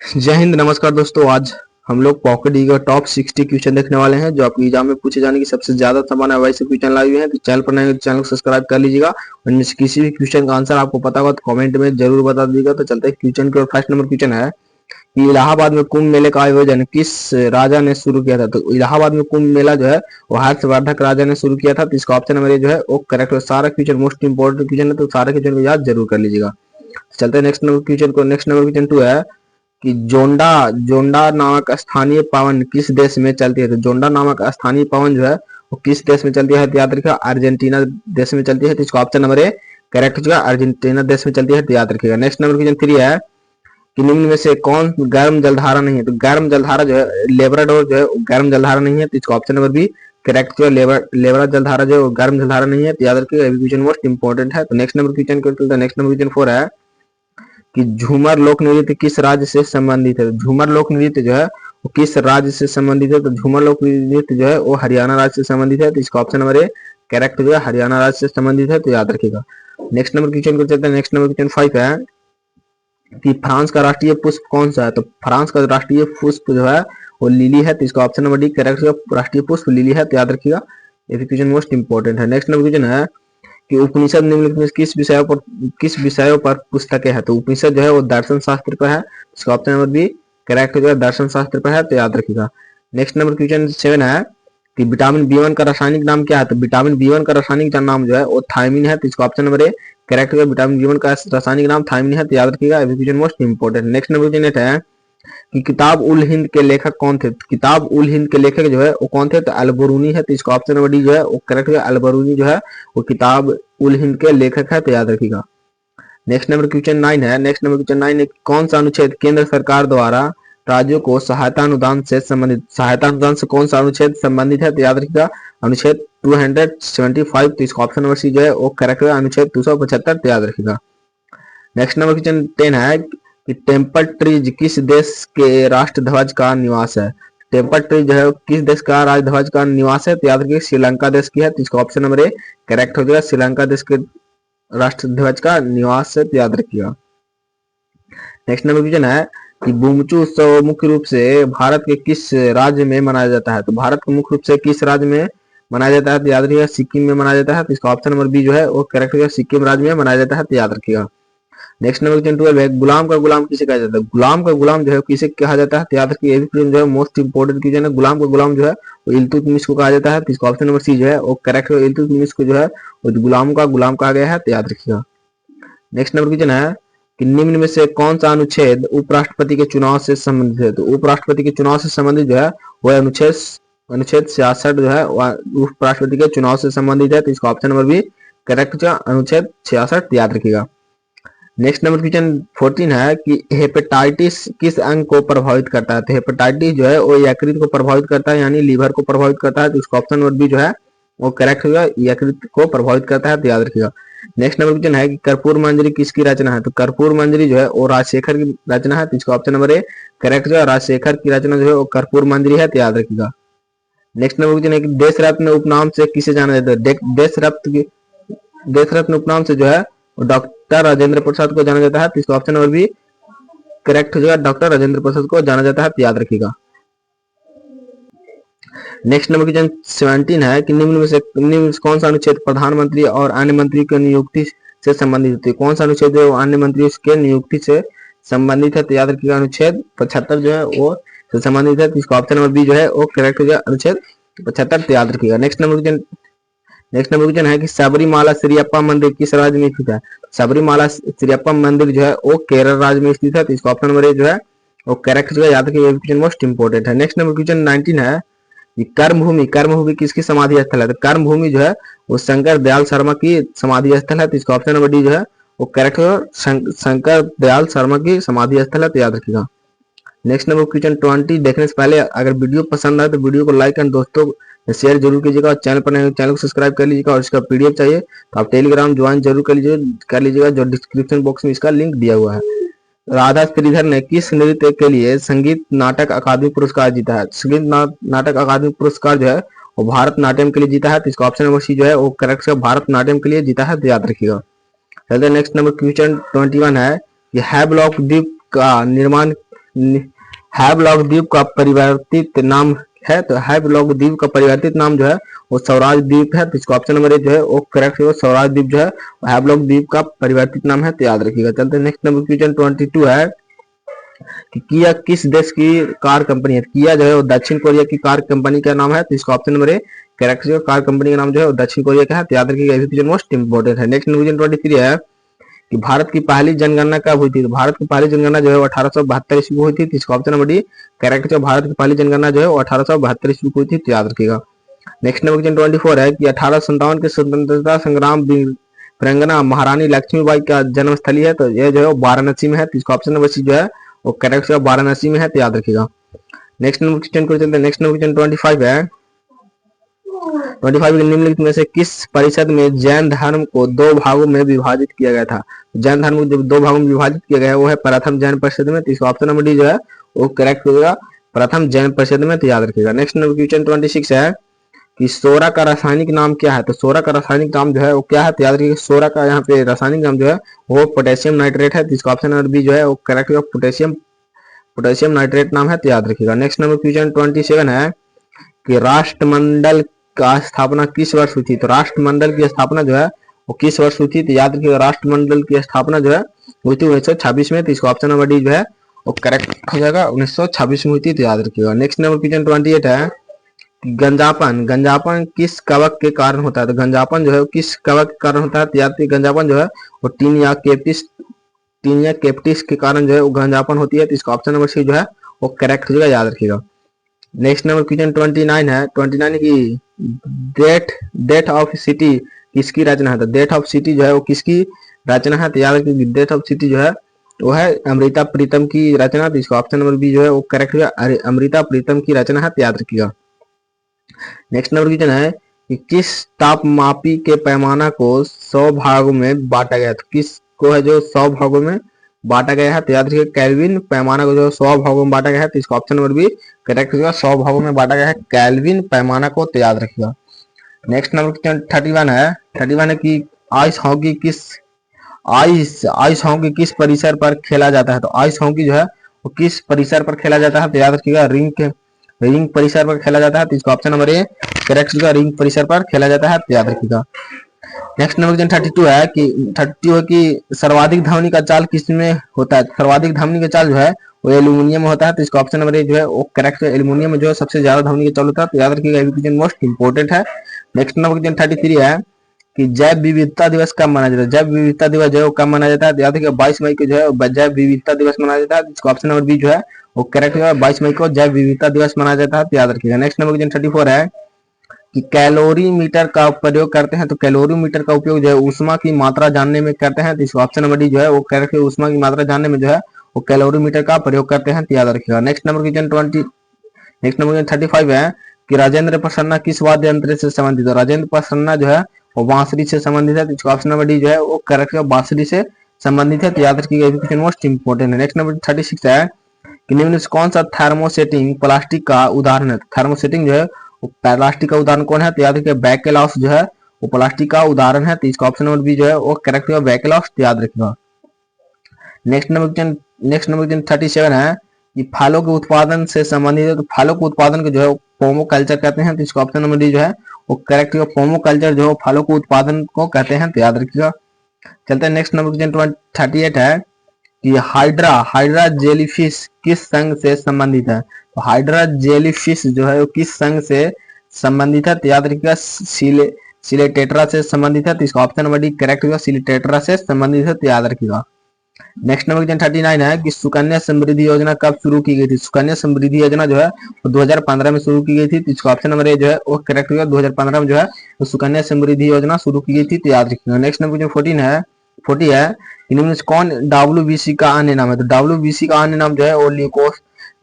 जय हिंद, नमस्कार दोस्तों। आज हम लोग पॉकेट ईगल टॉप 60 क्वेश्चन देखने वाले हैं जो आपके एग्जाम में पूछे जाने की सबसे ज्यादा संभावना है। वैसे क्वेश्चन लाए हुए हैं तो चैनल पर नए हो तो चैनल को सब्सक्राइब कर लीजिएगा। और इनमें से किसी भी क्वेश्चन का आंसर आपको पता होगा तो कमेंट में जरूर बता दीजिएगा। तो चलते हैं क्वेश्चन की ओर। फर्स्ट नंबर क्वेश्चन है कि इलाहाबाद में कुंभ मेले का आयोजन किस राजा ने शुरू किया था। तो इलाहाबाद में कुंभ मेला जो है वो हर्षवर्धक राजा ने शुरू किया था। तो इसका ऑप्शन नंबर ए जो है वो करेक्ट है। सारा क्वेश्चन मोस्ट इंपोर्टेंट क्वेश्चन है तो सारे क्वेश्चन को याद जरूर कर लीजिएगा। चलते हैं नेक्स्ट नंबर क्वेश्चन को। नेक्स्ट नंबर क्वेश्चन 2 है कि जोंडा जोंडा नामक स्थानीय पवन किस देश में चलती है। तो जोंडा नामक स्थानीय पवन जो है वो किस देश में चलती है। तो याद रखिएगा अर्जेंटीना देश में चलती है। तो इसका ऑप्शन नंबर ए करेक्ट हो जाएगा, अर्जेंटीना देश में चलती है। तो याद रखिएगा। नेक्स्ट नंबर क्वेश्चन 3 है कि निम्न में से कौन गर्म जलधारा नहीं है। तो गर्म जलधारा जो है लेब्राडोर जो है गर्म जलधारा नहीं है। तो इसका ऑप्शन नंबर बी करेक्ट जो है लेबरा जलधारा जो है गर्म जलधारा नहीं है। तो याद रखिएगा क्वेश्चन मोस्ट इंपोर्टेंट है। तो नेक्स्ट नंबर क्वेश्चन को चलते हैं। नेक्स्ट नंबर क्वेश्चन 4 है कि झूमर लोक नृत्य किस राज्य से संबंधित है। झूमर लोक नृत्य जो है वो किस राज्य से संबंधित है। तो झूमर लोक नृत्य जो है वो हरियाणा राज्य से संबंधित है। तो इसका ऑप्शन नंबर ए करेक्ट जो है हरियाणा राज्य से संबंधित है। तो याद रखिएगा। नेक्स्ट नंबर क्वेश्चन को चलते हैं। नेक्स्ट नंबर क्वेश्चन 5 है कि फ्रांस का राष्ट्रीय पुष्प कौन सा है। तो फ्रांस का राष्ट्रीय पुष्प जो है वो लिली है। तो इसका ऑप्शन नंबर डी करेक्ट है, राष्ट्रीय पुष्प लिली है। तो याद रखिएगा ये क्वेश्चन मोस्ट इंपोर्टेंट है। नेक्स्ट नंबर क्वेश्चन है कि उपनिषद निम्नलिखित में किस विषयों पर पुस्तकें हैं। तो उपनिषद जो है वो दर्शन शास्त्र पर है। इसका ऑप्शन नंबर बी करेक्ट हो जाएगा, दर्शन शास्त्र पर है। तो याद रखिएगा। नेक्स्ट नंबर क्वेश्चन 7 है कि विटामिन बी 1 का रासायनिक नाम क्या है। तो विटामिन बी 1 का रासायनिक नाम जो है वो थायमिन है। तो इसका ऑप्शन नंबर ए करेक्ट होगा, विटामिन बी 1 का रासायनिक नाम थायमिन है। तो याद रखिएगा question most important. Next number question 8 है कि किताब उल हिंद के लेखक कौन थे। किताब उल हिंद के लेखक जो है वो कौन थे। तो अलबरूनी है। तो इसका ऑप्शन नंबर डी जो है वो करेक्ट है, अलबरूनी जो है वो किताब उल हिंद के लेखक है। तो याद रखिएगा। नेक्स्ट नंबर क्वेश्चन 9 है। नेक्स्ट नंबर क्वेश्चन 9 है कौन सा अनुच्छेद केंद्र सरकार द्वारा राज्यों को सहायता अनुदान से कौन सा अनुच्छेद संबंधित है। तो याद रखिएगा अनुच्छेद 275। तो इसका ऑप्शन नंबर सी जो है वो करेक्ट है, अनुच्छेद 275। तो याद रखिएगा। नेक्स्ट नंबर क्वेश्चन 10 है कि टेम्पल ट्रीज किस देश के राष्ट्र ध्वज का निवास है। टेम्पल ट्रीज जो है किस देश का राष्ट्र ध्वज का निवास है। तो याद रखिए श्रीलंका देश की है। तो इसका ऑप्शन नंबर ए करेक्ट हो जाएगा, श्रीलंका देश के राष्ट्र ध्वज का निवास है। तो याद रखिएगा। नेक्स्ट नंबर क्वेश्चन है कि बुमचू उत्सव मुख्य रूप से भारत के किस राज्य में मनाया जाता है। तो भारत के मुख्य रूप से किस राज्य में मनाया जाता है। तो याद रखिएगा सिक्किम में मनाया जाता है। तो इसका ऑप्शन नंबर बी जो है वो करेक्ट होगा, सिक्किम राज्य में मनाया जाता है। तो याद रखिएगा। नेक्स्ट नंबर क्वेश्चन 12 है गुलाम का गुलाम किसे कहा जाता है। गुलाम का गुलाम जो है किसे कहा जाता है। तो याद रखिए क्वेश्चन जो है मोस्ट इंपोर्टेंट क्वेश्चन है। गुलाम का गुलाम जो है वो इल्तुतमिश को कहा जाता है। तो इसका ऑप्शन नंबर सी जो है वो करेक्ट है, इल्तुतमिश को जो है वो गुलाम का गुलाम कहा गया है। तो याद रखिएगा। नेक्स्ट नंबर क्वेश्चन है कि निम्न में से कौन सा अनुच्छेद उपराष्ट्रपति के चुनाव से संबंधित है। तो उपराष्ट्रपति के चुनाव से संबंधित जो है वह अनुच्छेद 66 जो है उपराष्ट्रपति के चुनाव से संबंधित है। तो इसका ऑप्शन नंबर बी करेक्ट जो अनुच्छेद 66। याद रखिएगा। नेक्स्ट नंबर क्वेश्चन 14 है कि हेपेटाइटिस किस अंग को प्रभावित करता है। तो हेपेटाइटिस जो है वो यकृत को प्रभावित करता है, यानी लीवर को प्रभावित करता है। तो इसका ऑप्शन नंबर बी जो है वो करेक्ट होगा, यकृत को प्रभावित करता है। तो याद रखिएगा। नेक्स्ट नंबर क्वेश्चन है कि कर्पूर मंजरी किसकी रचना है। तो कर्पूर मंजरी जो है वो राजशेखर की रचना है। तो इसका ऑप्शन नंबर ए करेक्ट जो है, राजशेखर की रचना जो है वो कर्पूर मंजरी है। तो याद रखिएगा। नेक्स्ट नंबर क्वेश्चन है कि देश रत्न उपनाम से किसे जाना जाता है। देश रत्न उपनाम से जो है डॉक्टर राजेंद्र प्रसाद को जाना जाता है। तो इसका ऑप्शन नंबर बी करेक्ट हो जाएगा, डॉक्टर राजेंद्र प्रसाद को जाना जाता है। तो याद रखिएगा। नेक्स्ट नंबर क्वेश्चन 17 है कि निम्न में से कौन सा अनुच्छेद प्रधानमंत्री और अन्य मंत्री की नियुक्ति से संबंधित है। कौन सा अनुच्छेद है वो अन्य मंत्री के नियुक्ति से संबंधित है। तो याद रखिएगा अनुच्छेद 75 जो है वो से संबंधित है। तो इसका ऑप्शन नंबर बी जो है वो करेक्ट हो जाएगा, अनुच्छेद 75। तो याद रखिएगा। नेक्स्ट नंबर क्वेश्चन है कि सबरीमाला श्रीअप्पा मंदिर किस राज्य में स्थित है। सबरीमाला श्रीअप्पा मंदिर जो है वो केरल राज्य में स्थित है। तो इसका ऑप्शन नंबर ए जो है वो करेक्ट जो है, याद रखिए क्वेश्चन मोस्ट इंपोर्टेंट है। नेक्स्ट नंबर क्वेश्चन 19 है कि कर्मभूमि किसकी समाधि स्थल है। तो कर्मभूमि जो है वो शंकर दयाल शर्मा की समाधि स्थल है। तो इसका ऑप्शन नंबर डी जो है वो करेक्ट होगा, शंकर दयाल शर्मा की समाधि स्थल है। तो याद रखिएगा। नेक्स्ट नंबर क्वेश्चन 20 देखने से पहले अगर वीडियो पसंद आए तो वीडियो को लाइक एंड दोस्तों शेयर जरूर कीजिएगा। और चैनल पर नए चैनल को सब्सक्राइब कर लीजिएगा। और इसका पीडीएफ चाहिए तो आप टेलीग्राम ज्वाइन जरूर कर लीजिएगा, जो डिस्क्रिप्शन बॉक्स में इसका लिंक दिया हुआ है। राधा श्रीधर ने किस नृत्य के लिए संगीत नाटक अकादमी पुरस्कार जीता है। संगीत नाटक अकादमी पुरस्कार जो है वो भारत नाट्यम के लिए जीता है। तो इसका ऑप्शन नंबर सी जो है वो करेक्ट है, भारत नाट्यम के लिए जीता है। तो याद रखिएगा। चलते नेक्स्ट नंबर क्वेश्चन 21 है कि हैवलॉक द्वीप का निर्माण हैवलॉक द्वीप का परिवर्तित नाम है, तो हैवलॉक द्वीप का परिवर्तित नाम जो है वो स्वराज द्वीप है, तो इसको ऑप्शन नंबर ए जो है वो करेक्ट है, स्वराज द्वीप जो है हैवलॉक द्वीप का परिवर्तित नाम है, तो याद रखिएगा। चलते हैं नेक्स्ट नंबर क्वेश्चन 22 है कि किया किस देश की कार कंपनी है। किया जो है वो दक्षिण कोरिया की कार कंपनी का नाम है, तो इसका ऑप्शन नंबर ए करेक्ट है। कार कंपनी का नाम जो है वो दक्षिण कोरिया का है, तो याद रखिएगा, क्वेश्चन मोस्ट इंपोर्टेंट है। नेक्स्ट क्वेश्चन 23 है कि भारत की पहली जनगणना कब हुई थी। तो भारत की पहली जनगणना जो है 1872 ईस्वी को हुई थी, तो इसका ऑप्शन नंबर डी करेक्ट है। भारत की पहली जनगणना जो है 1872 ईस्वी को हुई थी, तो याद रखिएगा। नेक्स्ट नंबर क्वेश्चन 24 है कि 1857 के स्वतंत्रता संग्राम वीरांगना महारानी लक्ष्मीबाई का जन्म स्थली है, तो यह जो है वाराणसी में है, तो इसका ऑप्शन नंबर सी जो है वो करेक्ट है, वाराणसी में है, तो याद रखिएगा। नेक्स्ट नंबर क्वेश्चन को चलते हैं। नेक्स्ट नंबर क्वेश्चन 25 है 25 के निम्नलिखित में से किस परिषद में जैन धर्म को दो भागों में विभाजित किया गया था। जैन धर्म को जब दो भागों में विभाजित किया गया है वो है प्रथम जैन परिषद में, तो इसका ऑप्शन नंबर डी जो है वो करेक्ट होगा, प्रथम जैन परिषद में, तो याद रखिएगा। नेक्स्ट नंबर क्वेश्चन 26 है कि सोरा का रासायनिक नाम क्या है। तो सोरा का रासायनिक नाम जो है वो क्या है, तो याद रखिएगा। सोरा का यहाँ पे रासायनिक नाम जो है वो पोटेशियम नाइट्रेट है, तो इसका ऑप्शन नंबर बी जो है वो करेक्ट होगा, पोटेशियम नाइट्रेट नाम है, तो याद रखिएगा। नेक्स्ट नंबर क्वेश्चन 27 है कि राष्ट्रमंडल का स्थापना किस वर्ष हुई थी। तो राष्ट्रमंडल की स्थापना जो है वो किस वर्ष हुई थी, तो याद रखिएगा, राष्ट्रमंडल की स्थापना जो है हुई थी 1926 में, तो इसका ऑप्शन नंबर डी जो है वो करेक्ट हो जाएगा, 1926 में हुई थी, तो याद रखिएगा। नेक्स्ट नंबर क्वेश्चन 28 है गंजापन गंजापन किस कवक के कारण होता है। तो गंजापन जो है किस कवक के कारण होता है, तो याद रखिए गंजापन जो है वो टीन या केप्टिस के कारण जो है वो गंजापन होती है, तो इसका ऑप्शन नंबर सी जो है वो करेक्ट हो जाएगा, याद रखिएगा। नेक्स्ट नंबर क्वेश्चन 29 है 29 की डेथ ऑफ सिटी किसकी रचना है। तो डेथ ऑफ सिटी जो है वो किसकी रचना है, तो याद रखिए डेथ ऑफ सिटी जो है वो है अमृता प्रीतम की रचना, तो इसका ऑप्शन नंबर बी जो है वो करेक्ट होगा, अमृता प्रीतम की रचना है, तो याद रखिएगा। नेक्स्ट नंबर क्वेश्चन है कि किस तापमापी के पैमाना को 100 भागों में बांटा गया। तो किस को है जो 100 भागों में बांटा गया है, तो याद रखिए केल्विन पैमाना को जो 100 भागों में बांटा गया है, तो इसका ऑप्शन नंबर बी करेक्ट होगा, 100 भागों में बांटा गया है केल्विन पैमाना को, तो याद रखिएगा। नेक्स्ट नंबर क्वेश्चन 31 है कि आइस हॉकी किस परिसर पर खेला जाता है। तो आइस हॉकी जो है वो किस परिसर पर खेला जाता है, तो याद रखिएगा रिंग परिसर पर खेला जाता है, तो इसका ऑप्शन नंबर ए करेक्ट होगा, रिंग परिसर पर खेला जाता है, तो याद रखिएगा। नेक्स्ट नंबर क्वेश्चन 32 है कि सर्वाधिक ध्वनि का चाल किसमें होता है। सर्वाधिक ध्वनि का चाल जो है वो एल्यूमिनियम में होता है, तो इसका ऑप्शन नंबर ए जो है वो करेक्ट है, एल्यूमिनियम में जो है सबसे ज्यादा ध्वनि का चाल होता है, तो याद रखिएगा, क्वेश्चन मोस्ट इंपोर्टेंट है। नेक्स्ट नंबर क्वेश्चन 33 है कि जैव विविधता दिवस कब मनाया जाता है। जैव विविधता दिवस जो है कब मनाया जाता है, तो याद रखिएगा 22 मई को जो है जैव विविधता दिवस मनाया जाता है, इसका ऑप्शन नंबर बी जो है वो करेक्ट है, 22 मई को जैव विविधता दिवस मनाया जाता है, तो याद रखिएगा। नेक्स्ट नंबर क्वेश्चन 34 है कि कैलोरीमीटर का प्रयोग करते हैं। तो कैलोरीमीटर का उपयोग जो है ऊष्मा की मात्रा जानने में करते हैं, तो इसका ऑप्शन नंबर डी जो है वो करेक्ट है, ऊष्मा की मात्रा जानने में जो है वो कैलोरीमीटर का प्रयोग करते हैं, तो याद रखिएगा। नेक्स्ट नंबर क्वेश्चन 35 है कि राजेंद्र प्रसन्ना किस वाद्य यंत्र से संबंधित है। राजेंद्र प्रसन्ना जो है वो बांसुरी से संबंधित है, तो इसका ऑप्शन नंबर डी जो है वो करेक्ट है, बांसुरी से संबंधित है, तो याद रखिएगा, क्वेश्चन मोस्ट इंपोर्टेंट है। नेक्स्ट नंबर 36 है कि निम्न से कौन सा थर्मोसेटिंग प्लास्टिक का उदाहरण है। थर्मोसेटिंग जो है वो प्लास्टिक का उदाहरण कौन है, तो याद रखिएगा बैकेलॉस जो है वो प्लास्टिक का उदाहरण है, तो इसका ऑप्शन नंबर बी जो है वो करेक्ट है, बैकेलॉस, तो याद रखिएगा। नेक्स्ट नंबर क्वेश्चन 37 है कि फलों के उत्पादन से संबंधित है। तो फलों के उत्पादन को जो है पोमो कल्चर कहते हैं, तो इसका ऑप्शन नंबर डी जो है वो करेक्ट है, पोमो कल्चर जो है फलों के उत्पादन को कहते हैं, तो याद रखिएगा। चलते हैं नेक्स्ट नंबर क्वेश्चन 38 है कि हाइड्रा जेलीफिश किस संघ से संबंधित है। तो हाइड्रा जेलीफिश जो है वो किस संघ से संबंधित है, तो याद रखिएगा सिलेटेट्रा से संबंधित है, तो इसका ऑप्शन नंबर डी करेक्ट होगा, सिलेटेट्रा से संबंधित है, तो याद रखिएगा। नेक्स्ट नंबर क्वेश्चन 39 है कि सुकन्या समृद्धि योजना कब शुरू की गई थी। सुकन्या समृद्धि योजना जो है वो 2015 में शुरू की गई थी, तो इसका ऑप्शन नंबर ए जो है वो करेक्ट होगा, 2015 में जो है वो सुकन्या समृद्धि योजना शुरू की गई थी, तो याद रखिएगा। नेक्स्ट नंबर क्वेश्चन 40 है इनमें से कौन WBC का अन्य नाम है। तो WBC का अन्य नाम जो है वो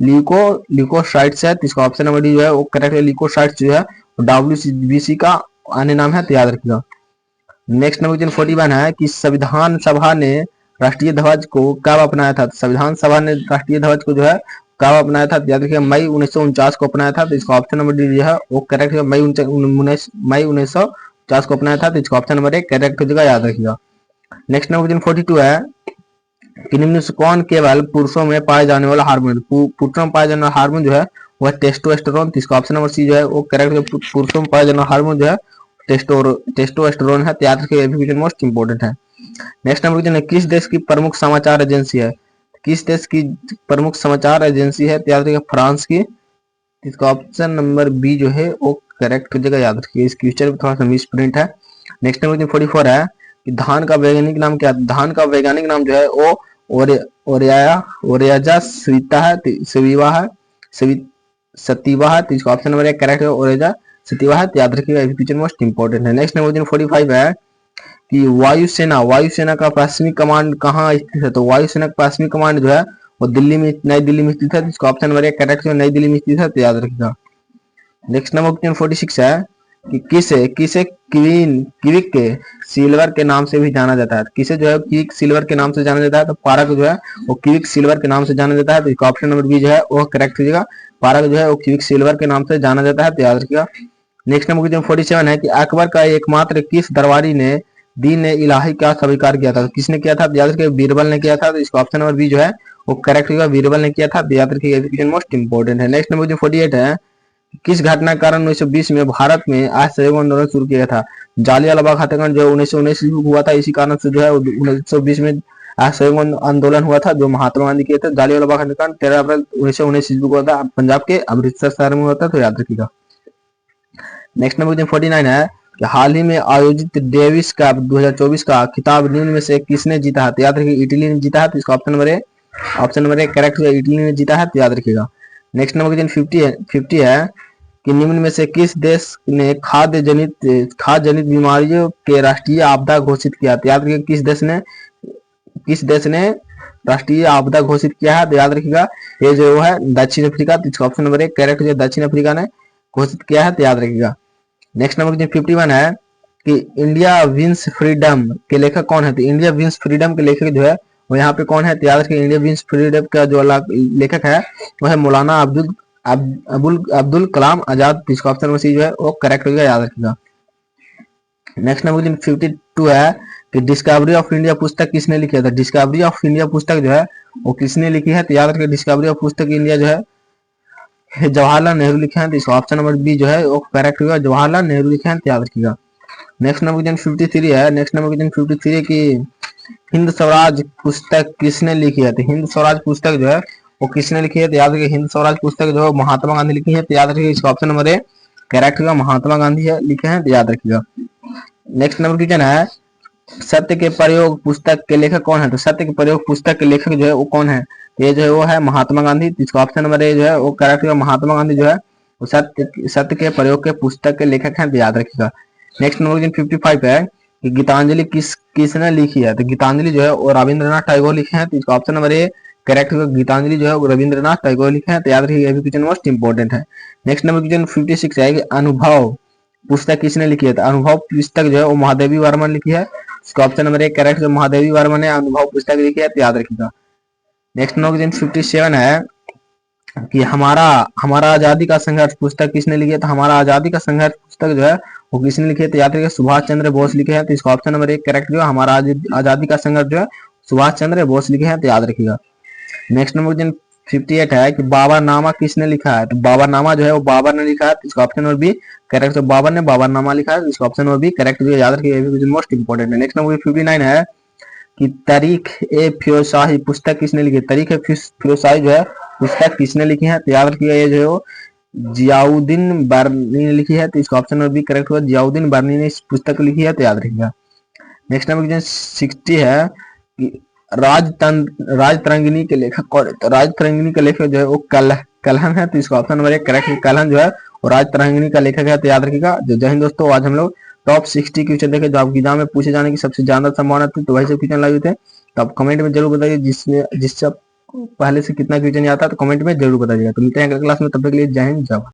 ल्यूकोसाइट्स है, तो इसका ऑप्शन नंबर डी जो है वो करेक्ट है, ल्यूकोसाइट्स जो है WBC का अन्य नाम है, तो याद रखिएगा। नेक्स्ट नंबर क्वेश्चन 41 है कि संविधान सभा ने राष्ट्रीय ध्वज को कब अपनाया था। तो संविधान सभा ने राष्ट्रीय ध्वज को जो है कब अपनाया था, याद रखिएगा मई 1949 को अपनाया था, तो इसका ऑप्शन नंबर डी जो है वो करेक्ट है, मई 1949 को अपनाया था, तो इसका ऑप्शन नंबर ए करेक्ट हो जाएगा, याद रखिएगा। नेक्स्ट नंबर क्वेश्चन 42 है कि निम्न से कौन केवल पुरुषों में पाए जाने वाला हार्मोन, पुरुषों में पाए जाने वाला हार्मोन जो है वह टेस्टोस्टेरोन। तो इसका ऑप्शन नंबर सी जो है वो करेक्ट। पुरुषों में पाए जाने वाला हार्मोन जो है टेस्टोस्टेरोन है। तो याद रखिए क्वेश्चन मोस्ट इंपोर्टेंट है। नेक्स्ट नंबर क्वेश्चन है, किस देश की प्रमुख समाचार एजेंसी है? किस देश की प्रमुख समाचार एजेंसी है? तो याद रखिए फ्रांस की। इसका ऑप्शन नंबर बी जो है वो करेक्ट हो जाएगा, याद रखिए। इस क्वेश्चन में थोड़ा सा मिस प्रिंट है। नेक्स्ट नंबर 44 है कि धान का वैज्ञानिक नाम क्या है? धान का वैज्ञानिक नाम जो है वो ओरियाजा सविता है, सविवा है, सतीवा है। तो इसका ऑप्शन नंबर एक करेक्ट है, ओरियाजा सतीवा है। तो याद रखिएगा, क्वेश्चन मोस्ट इंपोर्टेंट है। नेक्स्ट नंबर 45 है कि वायुसेना का प्राथमिक कमांड कहाँ स्थित है? तो वायुसेना का प्राथमिक कमांड जो है वो दिल्ली में, नई दिल्ली में स्थित है। इसका ऑप्शन नंबर एक करेक्ट है, नई दिल्ली में स्थित है। तो याद रखिएगा। नेक्स्ट नंबर क्वेश्चन 46 है कि किसे किसे क्विक के सिल्वर के नाम से भी जाना जाता है? किसे जो है क्विक सिल्वर के नाम से जाना जाता है? तो पारा को जो है वो क्विक सिल्वर के नाम से जाना जाता है। तो इसका ऑप्शन नंबर बी जो है वो करेक्ट हो जाएगा। पारा को जो है वो क्विक सिल्वर के नाम से जाना जाता है। तो याद रखिएगा। नेक्स्ट नंबर क्वेश्चन 47 है कि अकबर का एकमात्र किस दरबारी ने दीन इलाही का स्वीकार किया था? तो किसने किया था? तो याद रखिए बीरबल ने किया था। तो इसका ऑप्शन नंबर बी जो है वो करेक्ट होगा, बीरबल ने किया था। तो याद रखिए क्वेश्चन मोस्ट इंपोर्टेंट है। नेक्स्ट नंबर 48 है, किस घटना के कारण 1920 में भारत में असहयोग आंदोलन शुरू किया था? जालियांवाला बाग हत्याकांड जो 1919 में हुआ था, इसी कारण से जो है 1920 में असहयोग आंदोलन हुआ था जो महात्मा गांधी किए थे। जालियांवाला बाग हत्याकांड 13 अप्रैल 1919 ईस्वी को हुआ था, पंजाब के अमृतसर शहर में हुआ था। तो याद रखिएगा। नेक्स्ट नंबर 49 है कि हाल ही में आयोजित डेविस कप 2024 का खिताब निम्न में से किसने जीता है? तो याद रखिए इटली ने जीता है। तो इसका ऑप्शन नंबर एक करेक्ट है, इटली ने जीता है। तो याद रखिएगा। नेक्स्ट नंबर क्वेश्चन 50 है कि निम्न में से किस देश ने खाद्य जनित बीमारियों के राष्ट्रीय आपदा घोषित किया? तो याद रखिएगा किस देश ने राष्ट्रीय आपदा घोषित किया है? तो याद रखिएगा ये जो है दक्षिण अफ्रीका। तो इसका ऑप्शन नंबर एक करेक्ट है, दक्षिण अफ्रीका ने घोषित किया है। तो याद रखिएगा। नेक्स्ट नंबर क्वेश्चन 51 है कि इंडिया विंस फ्रीडम के लेखक कौन है? तो इंडिया विंस फ्रीडम के लेखक जो है वो यहाँ पे कौन है? तो याद रखिए इंडिया विंस फ्रीडम का जो लेखक है वो है मौलाना अब्दुल कलाम आजाद। इसका ऑप्शन नंबर सी जो है वो करेक्ट होगा, याद रखिएगा। नेक्स्ट नंबर क्वेश्चन 52 है कि डिस्कवरी ऑफ इंडिया पुस्तक किसने लिखी है? डिस्कवरी ऑफ इंडिया पुस्तक जो है वो किसने लिखी है? तो याद रखिए डिस्कवरी ऑफ पुस्तक इंडिया जो है जवाहरलाल नेहरू लिखे हैं। तो इसका ऑप्शन नंबर बी जो है वो करेक्ट होगा, जवाहरलाल नेहरू लिखे हैं। तो याद रखिएगा। नेक्स्ट नंबर क्वेश्चन 53 है। नेक्स्ट नंबर क्वेश्चन 53 है कि हिंद स्वराज पुस्तक किसने लिखी है? तो हिंद स्वराज पुस्तक जो है वो किसने लिखी है? तो याद रखिए हिंद स्वराज पुस्तक जो है महात्मा गांधी लिखी है। तो याद रखिए इसका ऑप्शन नंबर ए करेक्ट होगा, महात्मा गांधी है लिखे हैं। तो याद रखिएगा। नेक्स्ट नंबर क्वेश्चन है सत्य के प्रयोग पुस्तक के लेखक कौन है? तो सत्य के प्रयोग पुस्तक के लेखक जो है वो कौन है? ये जो है वो है महात्मा गांधी। इसका ऑप्शन नंबर ए जो है वो करेक्ट होगा, महात्मा गांधी जो है वो सत्य के प्रयोग के पुस्तक के लेखक हैं। तो याद रखिएगा। नेक्स्ट नंबर क्वेश्चन 55 है कि गीतांजलि किसने लिखी है? तो गीतांजलि जो है वो रविंद्रनाथ टैगोर लिखे हैं। तो इसका ऑप्शन नंबर ए करेक्ट होगा, गीतांजलि जो है वो रविंद्रनाथ टैगोर लिखे हैं। तो याद रखिए क्वेश्चन मोस्ट इंपोर्टेंट है। नेक्स्ट नंबर क्वेश्चन 56 है कि अनुभव पुस्तक किसने लिखी है? तो अनुभव पुस्तक जो है वो महादेवी वर्मा ने लिखी है। इसका ऑप्शन नंबर एक करेक्ट, जो महादेवी वर्मा ने अनुभव पुस्तक लिखी है। तो याद रखिएगा। नेक्स्ट नंबर क्वेश्चन 57 है कि हमारा आजादी का संघर्ष पुस्तक किसने लिखी है? तो हमारा आजादी का संघर्ष पुस्तक जो है वो किसने लिखी है? तो याद रखिए सुभाष चंद्र बोस लिखे हैं। तो इसका ऑप्शन नंबर एक करेक्ट जो है, हमारा आजादी का संघर्ष जो है सुभाष चंद्र बोस लिखे हैं। तो याद रखिएगा। नेक्स्ट नंबर क्वेश्चन 58 है कि बाबरनामा किसने लिखा है? तो बाबरनामा जो है वो बाबर ने लिखा है। तो इसका ऑप्शन नंबर बी करेक्ट, तो बाबर ने बाबरनामा लिखा है। इसका ऑप्शन नंबर बी करेक्ट जो याद रखिए, क्वेश्चन मोस्ट इंपोर्टेंट है। नेक्स्ट नंबर 59 है कि तारीख ए फिरोजशाही पुस्तक किसने लिखी है? तारीख ए फिरोजशाही जो है पुस्तक किसने लिखी है? तो याद रखिएगा ये जो है जियाउद्दीन बर्नी ने लिखी है। तो इसका ऑप्शन नंबर बी करेक्ट होगा, जियाउद्दीन बर्नी ने इस पुस्तक लिखी है। तो याद रखिएगा। नेक्स्ट नंबर क्वेश्चन 60 है कि राजतरंगिणी के लेखक कौन है? तो राजतरंगिणी का लेखक जो है वो कलहन है। तो इसका ऑप्शन नंबर एक करेक्ट है, कलहन जो है वो राजतरंगिणी का लेखक है। तो याद रखिएगा। जय हिंद दोस्तों, आज हम लोग टॉप 60 क्वेश्चन देखे जो आपकी एग्जाम में पूछे जाने की सबसे ज्यादा संभावना थी। तो वही से क्वेश्चन लाए थे। तो आप कमेंट में जरूर बताइए जिससे पहले से कितना क्वेश्चन आता है, तो कमेंट में जरूर बताइएगा। तो मिलते हैं अगले क्लास में, तब तक के लिए जय हिंद जय भारत।